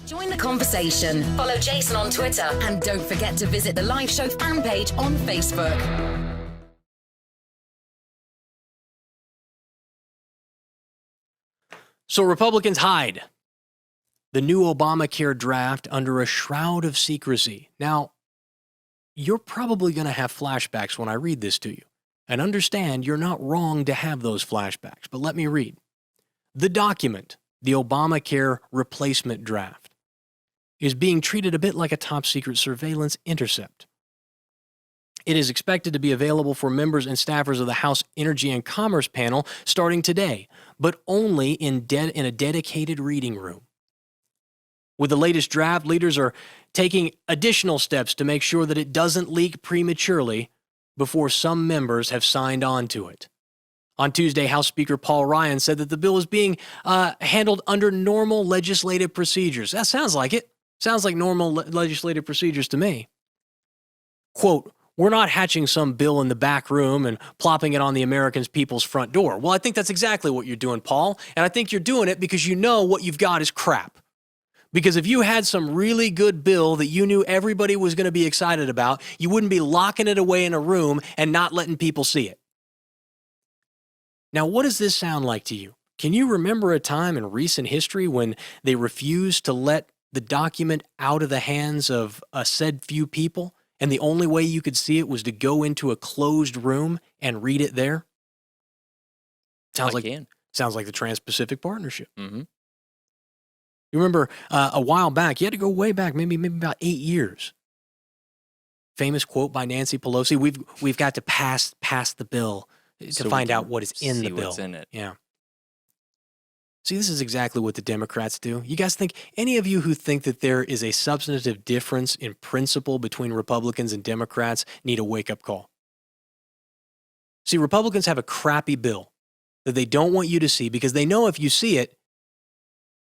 Join the conversation. Follow Jason on Twitter. And don't forget to visit the live show fan page on Facebook. So Republicans hide the new Obamacare draft under a shroud of secrecy. Now, you're probably going to have flashbacks when I read this to you. And understand you're not wrong to have those flashbacks. But let me read. The document, the Obamacare replacement draft, is being treated a bit like a top-secret surveillance intercept. It is expected to be available for members and staffers of the House Energy and Commerce panel starting today, but only in a dedicated reading room. With the latest draft, leaders are taking additional steps to make sure that it doesn't leak prematurely before some members have signed on to it. On Tuesday, House Speaker Paul Ryan said that the bill is being handled under normal legislative procedures. That sounds like it. Sounds like normal legislative procedures to me. Quote, "We're not hatching some bill in the back room and plopping it on the American people's front door." Well, I think that's exactly what you're doing, Paul. And I think you're doing it because you know what you've got is crap. Because if you had some really good bill that you knew everybody was going to be excited about, you wouldn't be locking it away in a room and not letting people see it. Now, what does this sound like to you? Can you remember a time in recent history when they refused to let the document out of the hands of a said few people, and the only way you could see it was to go into a closed room and read it there? Sounds like the Trans-Pacific Partnership. Mm-hmm. You remember a while back, you had to go way back, maybe about 8 years. Famous quote by Nancy Pelosi, we've got to pass the bill to find out what is in the bill. What's in it. Yeah. See, this is exactly what the Democrats do. You guys think, any of you who think that there is a substantive difference in principle between Republicans and Democrats need a wake-up call. See, Republicans have a crappy bill that they don't want you to see because they know if you see it,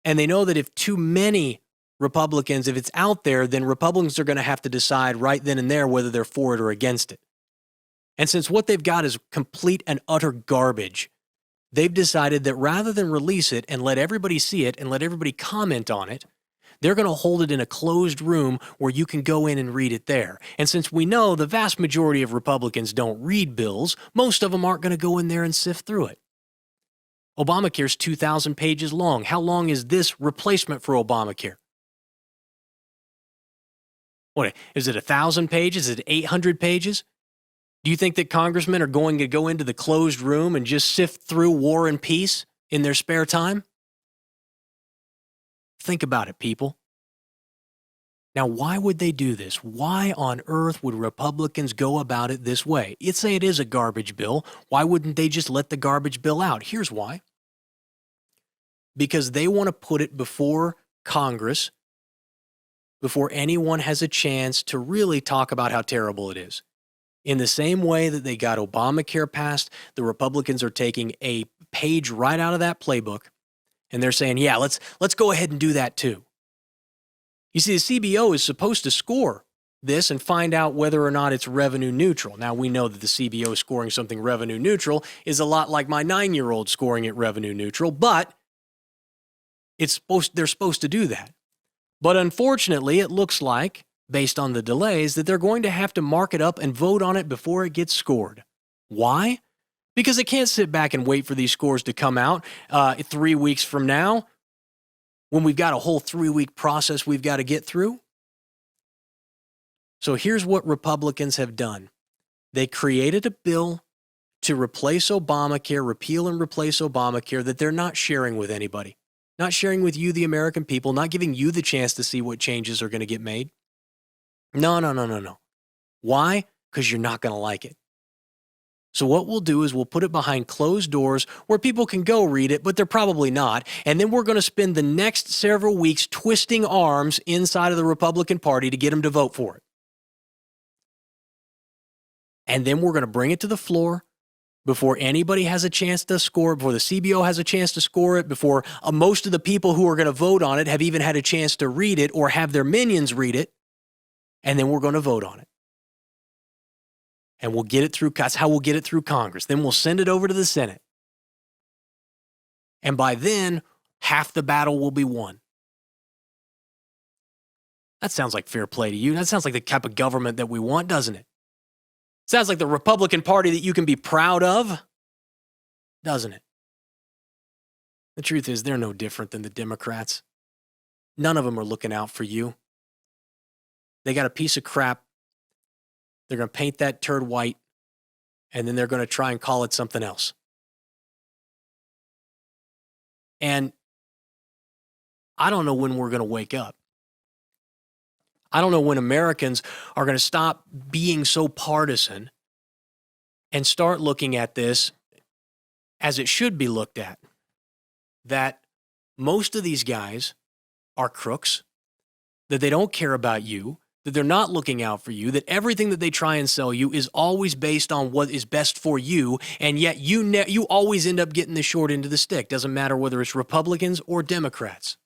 and they know that if too many Republicans, if it's out there, then Republicans are going to have to decide right then and there whether they're for it or against it. And since what they've got is complete and utter garbage, they've decided that rather than release it and let everybody see it and let everybody comment on it, they're going to hold it in a closed room where you can go in and read it there. And since we know the vast majority of Republicans don't read bills, most of them aren't going to go in there and sift through it. Obamacare's 2,000 pages long. How long is this replacement for Obamacare? What, is it 1,000 pages? Is it 800 pages? Do you think that congressmen are going to go into the closed room and just sift through War and Peace in their spare time? Think about it, people. Now, why would they do this? Why on earth would Republicans go about it this way? You'd say it is a garbage bill. Why wouldn't they just let the garbage bill out? Here's why. Because they want to put it before Congress, before anyone has a chance to really talk about how terrible it is. In the same way that they got Obamacare passed, the Republicans are taking a page right out of that playbook, and they're saying, yeah, let's go ahead and do that too. You see, the CBO is supposed to score this and find out whether or not it's revenue neutral. Now, we know that the CBO scoring something revenue neutral is a lot like my 9-year-old scoring it revenue neutral, but they're supposed to do that. But unfortunately, it looks like, based on the delays, that they're going to have to mark it up and vote on it before it gets scored. Why? Because they can't sit back and wait for these scores to come out 3 weeks from now, when we've got a whole 3-week process we've got to get through. So here's what Republicans have done. They created a bill to replace Obamacare, repeal and replace Obamacare, that they're not sharing with anybody. Not sharing with you, the American people, not giving you the chance to see what changes are going to get made. No. Why? Because you're not going to like it. So what we'll do is we'll put it behind closed doors where people can go read it, but they're probably not. And then we're going to spend the next several weeks twisting arms inside of the Republican Party to get them to vote for it. And then we're going to bring it to the floor before anybody has a chance to score it, before the CBO has a chance to score it, before most of the people who are going to vote on it have even had a chance to read it or have their minions read it. And then we're going to vote on it. And we'll get it through, that's how we'll get it through Congress. Then we'll send it over to the Senate. And by then, half the battle will be won. That sounds like fair play to you. That sounds like the type of government that we want, doesn't it? Sounds like the Republican Party that you can be proud of, doesn't it? The truth is, they're no different than the Democrats. None of them are looking out for you. They got a piece of crap. They're going to paint that turd white, and then they're going to try and call it something else. And I don't know when we're going to wake up. I don't know when Americans are going to stop being so partisan and start looking at this as it should be looked at. That most of these guys are crooks, that they don't care about you, that they're not looking out for you, that everything that they try and sell you is always based on what is best for you, and yet you always end up getting the short end of the stick. Doesn't matter whether it's Republicans or Democrats.